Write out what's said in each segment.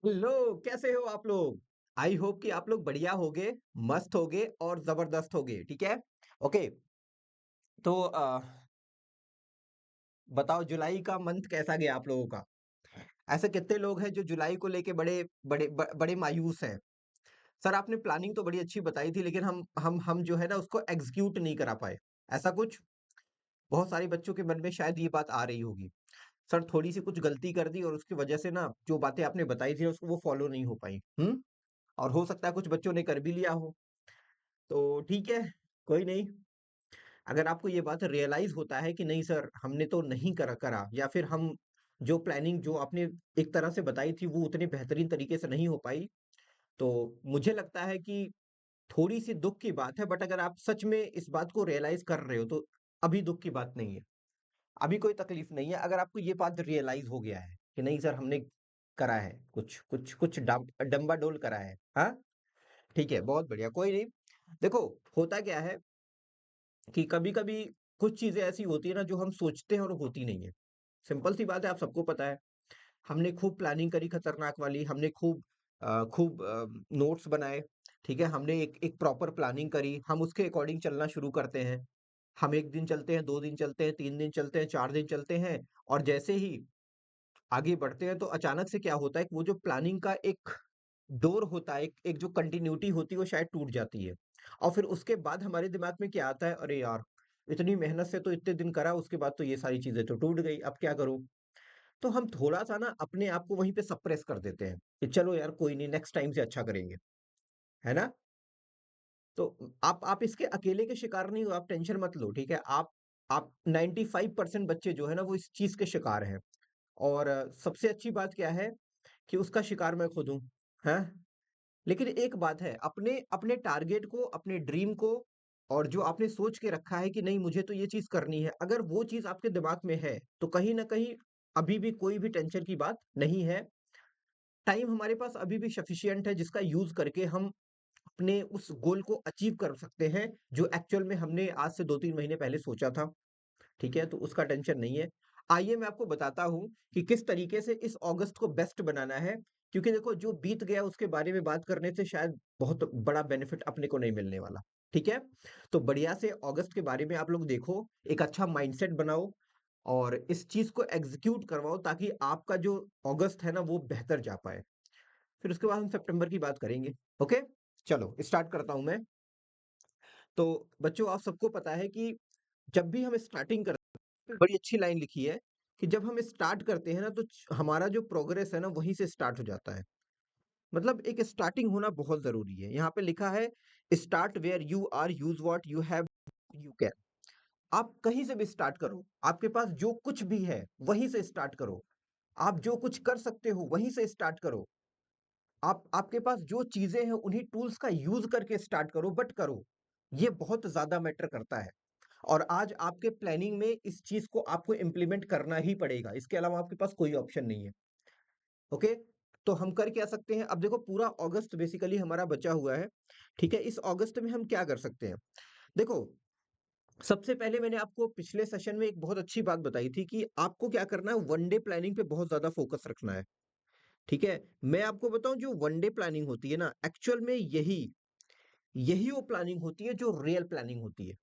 Hello, कैसे हो आप लोग? आई होप कि आप लोग बढ़िया होगे, मस्त होगे और जबरदस्त होगे, ठीक है? ओके। तो बताओ जुलाई का मंथ कैसा गया आप लोगों का? ऐसे कितने लोग हैं जो जुलाई को लेके बड़े मायूस हैं? सर आपने प्लानिंग तो बड़ी अच्छी बताई थी लेकिन हम जो है ना उसको एग्जीक्यूट नहीं करा पाए। ऐसा कुछ? बहुत सारे बच्चों के मन में शायद ये बात आ रही होगी। सर थोड़ी सी कुछ गलती कर दी और उसकी वजह से ना जो बातें आपने बताई थी उसको वो फॉलो नहीं हो पाई। और हो सकता है कुछ बच्चों ने कर भी लिया हो। तो ठीक है, कोई नहीं। अगर आपको ये बात रियलाइज़ होता है कि नहीं सर हमने तो नहीं करा या फिर हम जो प्लानिंग जो आपने एक तरह से बताई थी वो उतनी बेहतरीन तरीके से नहीं हो पाई, तो मुझे लगता है कि थोड़ी-सी दुःख की बात है, बट अगर आप सच में इस बात को रियलाइज़ कर रहे हो तो अभी दुःख की बात नहीं है। अभी कोई तकलीफ नहीं है अगर आपको ये बात रियलाइज़ हो गया है कि नहीं सर हमने करा है, कुछ डंबा-डोल करा है। हाँ? ठीक है, बहुत बढ़िया, कोई नहीं। देखो, होता क्या है कि कभी-कभी कुछ चीज़ें ऐसी होती हैं ना जो हम सोचते हैं और होती नहीं है। सिंपल सी बात है, आप सबको पता है। हमने खूब प्लानिंग करी खतरनाक वाली, हमने खूब नोट्स बनाए, ठीक है? हमने एक एक प्रॉपर प्लानिंग करी, हम उसके अकॉर्डिंग चलना शुरू करते हैं। हम 1 दिन चलते हैं, 2 दिन चलते हैं, 3 दिन चलते हैं, 4 दिन चलते हैं और जैसे ही आगे बढ़ते हैं तो अचानक से क्या होता है कि वो जो प्लानिंग का एक डोर होता है, एक एक जो कंटिन्यूटी होती है वो शायद टूट जाती है। और फिर उसके बाद हमारे दिमाग में क्या आता है, अरे यार! इतनी मेहनत से तो इतने दिन करा उसके बाद तो ये सारी चीज़ें तो टूट गई, अब क्या करूँ? तो हम थोड़ा-सा ना अपने आप को वहीं पे सप्रेस कर देते हैं, कि चलो यार कोई नहीं नेक्स्ट टाइम से अच्छा करेंगे, है ना? तो आप इसके अकेले के शिकार नहीं हो, आप टेंशन मत लो, ठीक है? आप 95% बच्चे जो है ना वो इस चीज़ के शिकार हैं। और सबसे अच्छी बात क्या है कि उसका शिकार मैं खुद हूँ, हैं? लेकिन एक बात है, अपने अपने टारगेट को, अपने ड्रीम को और जो आपने सोच के रखा है कि नहीं मुझे तो ये चीज़ करनी है, अगर वो चीज़ आपके दिमाग में है, तो कहीं न कहीं अभी भी कोई भी टेंशन की बात नहीं है। टाइम हमारे पास अभी भी सफिशिएंट है जिसका यूज़ करके हम अपने उस गोल को अचीव कर सकते हैं, जो एक्चुअल में हमने आज से 2-3 महीने पहले सोचा था। ठीक है? तो उसका टेंशन नहीं है। आइए मैं आपको बताता हूँ कि किस तरीके से इस अगस्त को बेस्ट बनाना है, क्योंकि देखो जो बीत गया उसके बारे में बात करने से शायद बहुत बड़ा बेनिफिट अपने को नहीं मिलने वाला। ठीक है? तो बढ़िया से अगस्त के बारे में आप लोग देखो, एक अच्छा माइंडसेट बनाओ और इस चीज़ को एग्ज़ीक्यूट करवाओ ताकि आपका जो अगस्त है ना वो बेहतर जा पाए। फिर उसके बाद हम सितंबर की बात करेंगे। ओके? चलो स्टार्ट करता हूँ मैं। तो बच्चों आप सबको पता है कि जब भी हम स्टार्टिंग करते हैं, बड़ी अच्छी लाइन लिखी है कि जब हम स्टार्ट करते हैं ना तो हमारा जो प्रोग्रेस है ना वहीं से स्टार्ट हो जाता है। मतलब एक स्टार्टिंग होना बहुत जरूरी है। यहाँ पे लिखा है start where you are, use what you have, you can. आप कहीं से भी स्टार्ट करो, आपके पास जो कुछ भी है वहीं से स्टार्ट करो। आप जो कुछ कर सकते हो वहीं से स्टार्ट करो। आप आपके पास जो चीजें हैं उन्हीं टूल्स का यूज करके स्टार्ट करो, बट करो। ये बहुत ज्यादा मैटर करता है। और आज आपके प्लानिंग में इस चीज को आपको इम्प्लीमेंट करना ही पड़ेगा, इसके अलावा आपके पास कोई ऑप्शन नहीं है। ओके? तो हम कर क्या सकते हैं? अब देखो पूरा अगस्त बेसिकली हमारा बचा हुआ है। ठीक है? इस अगस्त में हम क्या कर सकते हैं? देखो, सबसे पहले मैंने आपको पिछले सेशन में एक बहुत अच्छी बात बताई थी कि आपको क्या करना है, वन डे प्लानिंग पे बहुत ज्यादा फोकस रखना है। ठीक है? मैं आपको बताऊं जो वन डे प्लानिंग होती है ना, एक्चुअल में यही यही वो प्लानिंग होती है जो रियल प्लानिंग होती है।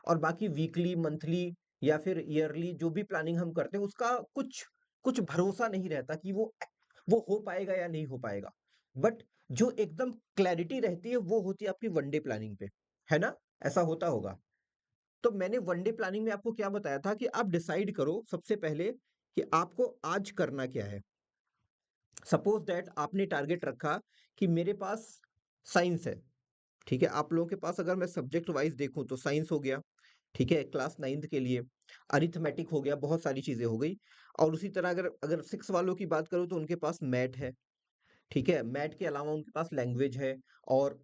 और बाकी वीकली, मंथली या फिर ईयरली जो भी प्लानिंग हम करते हैं उसका कुछ कुछ भरोसा नहीं रहता कि वो हो पाएगा या नहीं हो पाएगा। बट जो एकदम क्लैरिटी रहती है वो होती है आपकी वन डे प्लानिंग पे, है ना? ऐसा होता होगा। तो मैंने वन डे प्लानिंग में आपको क्या बताया था कि आप डिसाइड करो सबसे पहले कि आपको आज करना क्या है। सपोज दैट आपने टारगेट रखा कि मेरे पास साइंस है। ठीक है? आप लोगों के पास अगर मैं सब्जेक्ट वाइज देखूं तो साइंस हो गया, ठीक है, क्लास 9th के लिए। अरिथमेटिक हो गया, बहुत सारी चीज़ें हो गई। और उसी तरह अगर अगर 6 वालों की बात करूँ तो उनके पास मैथ है, ठीक है? मैथ के अलावा उनके पास लैंग्वेज है और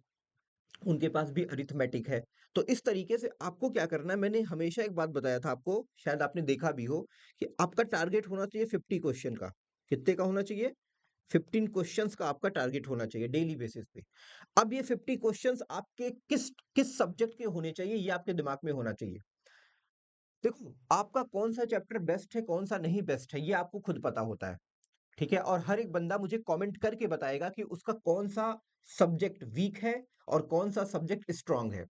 उनके पास भी अरिथमेटिक है। तो इस तरीके से आपको क्या करना है, मैंने हमेशा एक बात बताया था आपको, शायद आपने देखा भी हो, कि आपका टारगेट होना चाहिए 50 क्वेश्चन का। कितने का होना चाहिए? 15 क्वेश्चंस का आपका टारगेट होना चाहिए डेली बेसिस पे। अब ये 50 क्वेश्चंस आपके किस किस सब्जेक्ट के होने चाहिए, ये आपके दिमाग में होना चाहिए। देखो, आपका कौन-सा चैप्टर बेस्ट है, कौन-सा नहीं बेस्ट है, ये आपको खुद पता होता है। ठीक है? और हर एक बंदा मुझे कमेंट करके बताएगा कि उसका कौन-सा सब्जेक्ट वीक है और कौन-सा सब्जेक्ट स्ट्रॉन्ग है।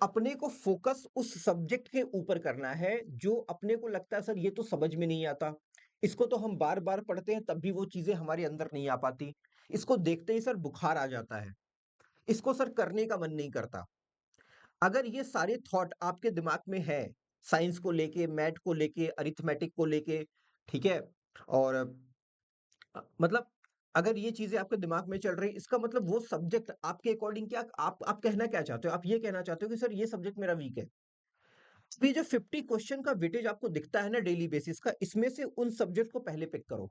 अपने को फोकस उस सब्जेक्ट के ऊपर करना है, जो अपने को लगता है सर ये तो समझ में नहीं आता। इसको तो हम बार-बार पढ़ते हैं तब भी वो चीज़ें हमारे अंदर नहीं आ पाती। इसको देखते ही सर बुखार आ जाता है। इसको सर करने का मन नहीं करता। अगर ये सारे थॉट आपके दिमाग में है, साइंस को लेके, मैथ को लेके, अरिथमेटिक को लेके, ठीक है? और मतलब अगर ये चीज़ें आपके दिमाग में चल रही हैं, इसका मतलब वो सब्जेक्ट आपके अकॉर्डिंग क्या आप कहना क्या चाहते हो? आप ये कहना चाहते हो कि सर ये सब्जेक्ट मेरा वीक है। तो ये जो 50 क्वेश्चन का वेटेज आपको दिखता है ना डेली बेसिस का, इसमें से उन सब्जेक्ट को पहले पिक करो,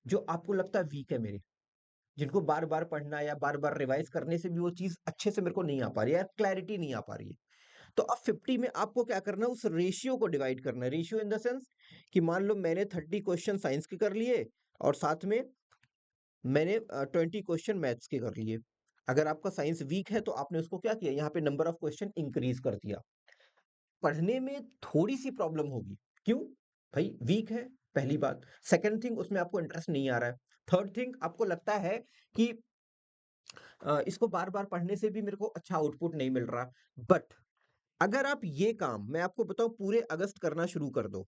जो आपको लगता है वीक है मेरे। जिनको बार-बार पढ़ना या बार-बार रिवाइज़ करने से भी वो चीज़ अच्छे से मेरे को नहीं आ पा रही है या क्लैरिटी नहीं आ पा रही है। तो अब 50 में आपको क्या करना है, उस रेशियो को डिवाइड करना है। रेशियो इन द सेंस कि मान लो मैंने 30 क्वेश्चन साइंस के कर लिए और साथ में मैंने 20 क्वेश्चन मैथ्स के कर लिए। अगर आपका साइंस वीक है तो आपने उसको क्या किया, यहाँ पे नंबर ऑफ क्वेश्चन इंक्रीज़ कर दिया। पढ़ने में थोड़ी-सी प्रॉब्लम होगी। क्यों? भई वीक है, पहली बात। सेकंड थिंग, उसमें आपको इंटरेस्ट नहीं आ रहा है। थर्ड थिंग, आपको लगता है कि इसको बार-बार पढ़ने से भी मेरे को अच्छा आउटपुट नहीं मिल रहा। बट अगर आप ये काम मैं आपको बताऊँ पूरे अगस्त करना शुरू कर दो।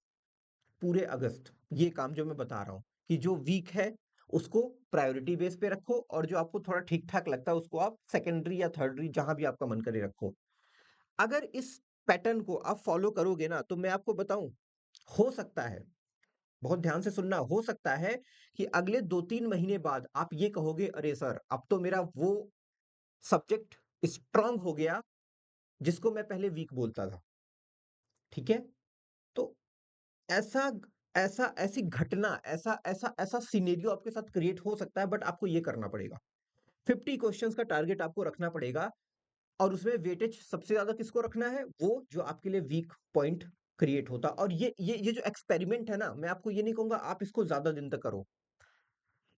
पूरे अगस्त ये काम जो मैं बता रहा हूँ कि जो वीक है उसको प्रायोरिटी बेस पे रखो और जो आपको थोड़ा ठीक-ठाक लगता है उसको आप सेकेंडरी या थर्डरी जहाँ भी आपका मन करे रखो। अगर इस पैटर्न को आप फॉलो करोगे ना तो मैं आपको बताऊँ, हो सकता है, बहुत ध्यान से सुनना, हो सकता है कि अगले 2-3 महीने बाद आप ये कहोगे, "अरे सर, अब तो मेरा वो सब्जेक्ट स्ट्रॉन्ग हो गया, जिसको मैं पहले वीक बोलता था।" ठीक है? तो ऐसा ऐसा ऐसी घटना, ऐसा सिनेरियो आपके साथ क्रिएट हो सकता है, बट आपको ये करना पड़ेगा। 50 क्वेश्चन्स का टारगेट आपको रखना पड़ेगा और उसमें वेटेज सबसे ज़्यादा किसको रखना है? वो जो आपके लिए वीक पॉइंट क्रिएट होता है। और ये जो एक्सपेरिमेंट है ना, मैं आपको ये नहीं कहूँगा आप इसको ज़्यादा दिन तक करो।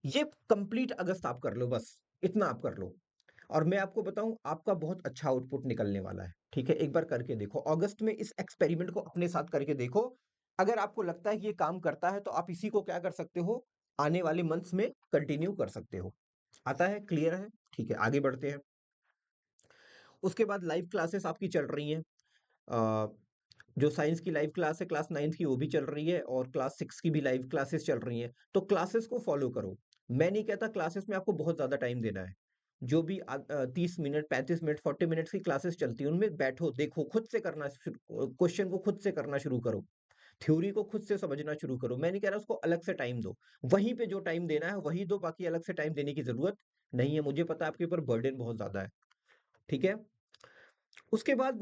ये कंप्लीट अगस्त आप कर लो बस, इतना आप कर लो। और मैं आपको बताऊँ आपका बहुत अच्छा आउटपुट निकलने वाला है, ठीक है? एक बार करके देखो, अगस्त में इस एक्सपेरिमेंट को अपने साथ करके देखो। अगर आपको लगता है कि ये काम करता है तो आप इसी को क्या कर सकते हो, आने वाले मंथ्स में कंटिन्यू कर सकते हो। आता है? क्लियर है? ठीक है, आगे बढ़ते हैं। उसके बाद लाइव क्लासेस आपकी चल रही हैं। अ, जो साइंस की लाइव क्लास है क्लास 9th की वो भी चल रही है और क्लास 6 की भी लाइव क्लासेस चल रही हैं। तो क्लासेस को फॉलो करो। मैं नहीं कहता क्लासेस में आपको बहुत ज़्यादा टाइम देना है। जो भी 30 मिनट, 35 मिनट, 40 मिनट्स की क्लासेस चलती हैं, उनमें बैठो, देखो, खुद से करना क्वेश्चन को खुद से करना शुरू करो। थ्योरी को खुद से समझना शुरू करो। मैं नहीं कह रहा उसको अलग से टाइम दो। वहीं पे जो टाइम देना है वही दो, बाकी अलग से टाइम देने की ज़रूरत नहीं है। मुझे पता है आपके ऊपर बर्डन बहुत ज़्यादा है। ठीक है? उसके बाद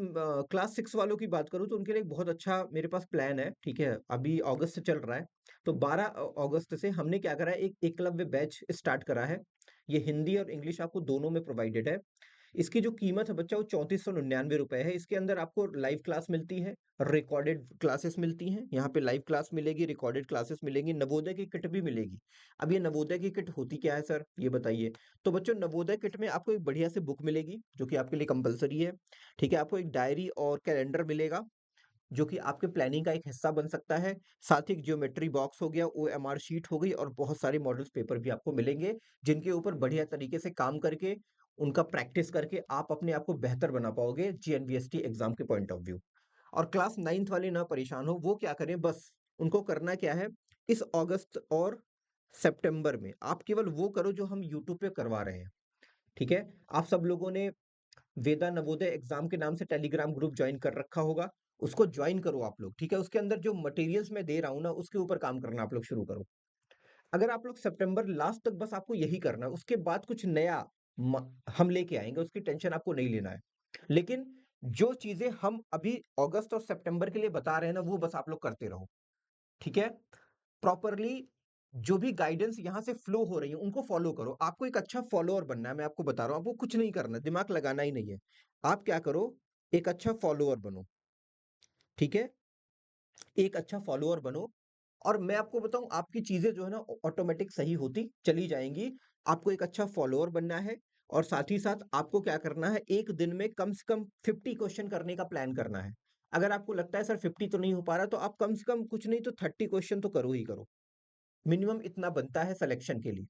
क्लास 6 वालों की बात करूँ तो उनके लिए एक बहुत अच्छा मेरे पास प्लान है, ठीक है? अभी अगस्त चल रहा है, तो 12 अगस्त से हमने क्या करा है, एक एकलव्य बैच स्टार्ट करा है। ये हिंदी और इंग्लिश आपको दोनों में प्रोवाइडेड है। इसकी जो कीमत है बच्चा वो ₹3499 है। इसके अंदर आपको लाइव क्लास मिलती है, रिकॉर्डेड क्लासेस मिलती हैं। यहाँ पे लाइव क्लास मिलेगी, रिकॉर्डेड क्लासेस मिलेंगी, नवोदय की किट भी मिलेगी। अब ये नवोदय की किट होती क्या है सर? ये बताइए? तो बच्चों नवोदय किट में आपको एक बढ़िया सी बुक मिलेगी, जो कि आपके लिए कंपल्सरी है। ठीक है? आपको एक डायरी और कैलेंडर मिलेगा, जो कि आपके प्लानिंग का एक हिस्सा बन सकता है। साथ ही एक ज्योमेट्री बॉक्स हो गया, ओएमआर शीट हो गई और बहुत सारे मॉडल्स पेपर भी आपको मिलेंगे, जिनके ऊपर बढ़िया तरीके से काम करके, उनका प्रैक्टिस करके आप अपने आप को बेहतर बना पाओगे जीएनवीएसटी एग्ज़ाम के पॉइंट ऑफ व्यू। और क्लास 9th वाले ना परेशान हो, वो क्या करें बस उनको करना क्या है, इस अगस्त और सितंबर में आप केवल वो करो जो हम यूट्यूब पे करवा रहे हैं। ठीक है? आप सब लोगों ने वेदा नवोदय एग्जाम के नाम से टेलीग्राम ग्रुप ज्वाइन कर रखा होगा, उसको ज्वाइन करो आप लोग, ठीक है? उसके अंदर जो मटेरियल्स मैं दे रहा हूँ ना, उसके ऊपर काम करना आप लोग शुरू करो। अगर आप लोग सितंबर लास्ट तक बस आपको यही करना है, उसके बाद कुछ नया म हम लेके आएँगे, उसकी टेंशन आपको नहीं लेना है। लेकिन जो चीज़ें हम अभी अगस्त और सितंबर के लिए बता रहे हैं ना, वो बस आप लोग करते रहो, ठीक है? प्रॉपरली जो भी गाइडेंस यहाँ से फ्लो हो रही है, उनको फॉलो करो। आपको एक अच्छा फॉलोअर बनना है, मैं आपको बता रहा हूँ, आपको कुछ नहीं करना है, दिमाग लगाना ही नहीं है। आप क्या करो, एक अच्छा फॉलोअर बनो, ठीक है? एक अच्छा फॉलोअर बनो और मैं आपको बताऊँ आपकी चीज़ें जो है ना ऑटोमैटिक सही होती चली जाएँगी। आपको एक अच्छा फॉलोअर बनना है और साथ ही साथ आपको क्या करना है, एक दिन में कम से कम 50 क्वेश्चन करने का प्लान करना है। अगर आपको लगता है सर 50 तो नहीं हो पा रहा, तो आप कम से कम कुछ नहीं तो 30 क्वेश्चन तो करो ही करो। मिनिमम इतना बनता है सिलेक्शन के लिए,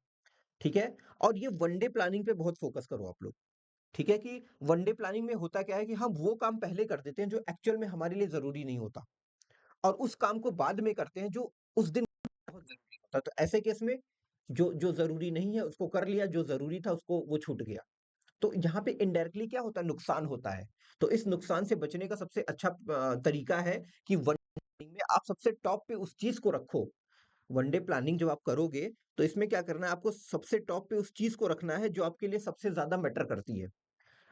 ठीक है? और ये वनडे प्लानिंग पे बहुत फोकस करो आप लोग, ठीक है? कि वनडे प्लानिंग में होता क्या है कि हम वो काम पहले कर देते हैं जो एक्चुअल में हमारे लिए ज़रूरी नहीं होता और उस काम को बाद में करते हैं जो उस दिन बहुत ज़रूरी होता है। तो ऐसे केस में जो जो ज़रूरी नहीं है उसको कर लिया, जो ज़रूरी था उसको वो छूट गया। तो यहाँ पे इनडायरेक्टली क्या होता है, नुकसान होता है। तो इस नुकसान से बचने का सबसे अच्छा तरीका है कि वनडे प्लानिंग में आप सबसे टॉप पे उस चीज़ को रखो। वनडे प्लानिंग जब आप करोगे, तो इसमें क्या करना है, आपको सबसे टॉप पे उस चीज़ को रखना है जो आपके लिए सबसे ज़्यादा मैटर करती है।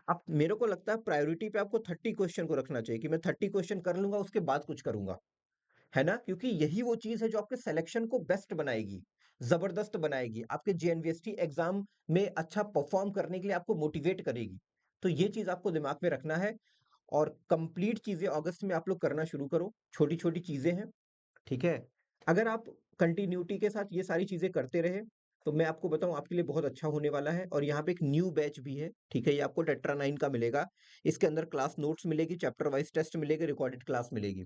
आप मेरे को लगता है प्रायोरिटी पे आपको 30 क्वेश्चन को रखना चाहिए कि मैं 30 क्वेश्चन कर लूँगा, उसके बाद कुछ करूँगा। है ना? क्योंकि यही वो चीज़ है जो आपके सिलेक्शन को बेस्ट बनाएगी, ज़बरदस्त बनाएगी, आपके जेएनवीएसटी एग्ज़ाम में अच्छा परफ़ॉर्म करने के लिए आपको मोटिवेट करेगी। तो ये चीज़ आपको दिमाग में रखना है और कंप्लीट चीज़ें अगस्त में आप लोग करना शुरू करो। छोटी-छोटी चीज़ें हैं, ठीक है? अगर आप कंटिन्यूटी के साथ ये सारी चीज़ें करते रहे, तो मैं आपको बताऊँ आपके लिए बहुत अच्छा होने वाला है और यहाँ पे एक न्यू बैच भी है, ठीक है? ये आपको टेट्रा 9 का मिलेगा। इसके अंदर क्लास नोट्स मिलेगी, चैप्टर वाइज़ टेस्ट मिलेगा, रिकॉर्डेड क्लास मिलेगी।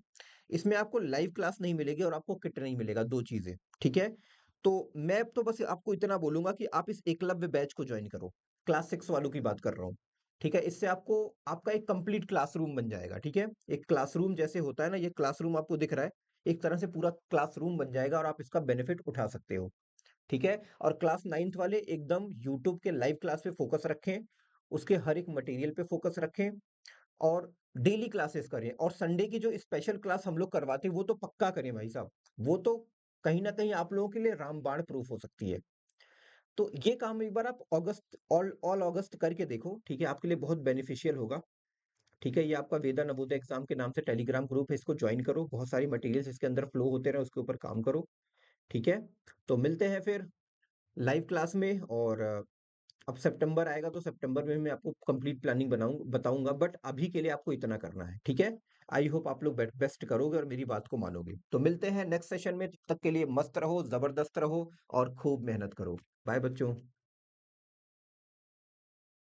इसमें आपको लाइव क्लास नहीं मिलेगी और आपको किट नहीं मिलेगा, 2 चीज़ें, ठीक है? तो मैं तो बस आपको इतना बोलूँगा कि आप इस एकलव्य बैच को जॉइन करो। क्लास 6 वालों की बात कर रहा हूँ, ठीक है? इससे आपको आपका एक कंप्लीट क्लासरूम बन जाएगा, ठीक है? एक क्लासरूम जैसे होता है ना, ये क्लासरूम आपको दिख रहा है, एक तरह से पूरा क्लासरूम बन जाएगा और आप इसका बेनिफिट उठा सकते हो, ठीक है? और क्लास 9th वाले एकदम यूट्यूब के लाइव क्लास पे फ़ोकस रखें, उसके हर एक मटेरियल पे फ़ोकस रखें और डेली क्लासेस करें और संडे की जो स्पेशल क्लास हम लोग करवाते हैं, वो तो पक्का करें भाई साहब। वो तो कहीं न कहीं आप लोगों के लिए रामबाण प्रूफ हो सकती है। तो ये काम एक बार आप अगस्त ऑल ऑल अगस्त करके देखो, ठीक है? आपके लिए बहुत बेनिफिशियल होगा, ठीक है? ये आपका वेदा नवोदय एग्ज़ाम के नाम से टेलीग्राम ग्रुप है, इसको जॉइन करो। बहुत सारी मटेरियल्स इसके अंदर फ्लो होते रहे, उसके ऊपर काम करो, ठीक है? तो मिलते हैं फिर लाइव क्लास में और अब सितंबर आएगा तो सितंबर में मैं आपको कंप्लीट प्लानिंग बताऊँगा बट अभी के लिए आपको इतना करना है, ठीक है? आई होप आप लोग बेस्ट करोगे और मेरी बात को मानोगे। तो मिलते हैं नेक्स्ट सेशन में, तब तक के लिए मस्त रहो, ज़बरदस्त रहो और खूब मेहनत करो। बाय बच्चों।